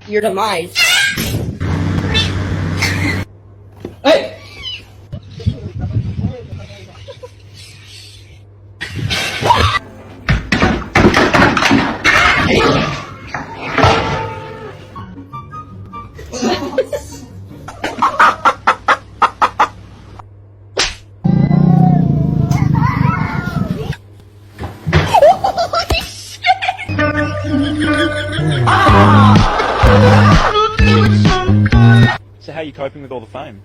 Your demise. Hey! So how are you coping with all the fame?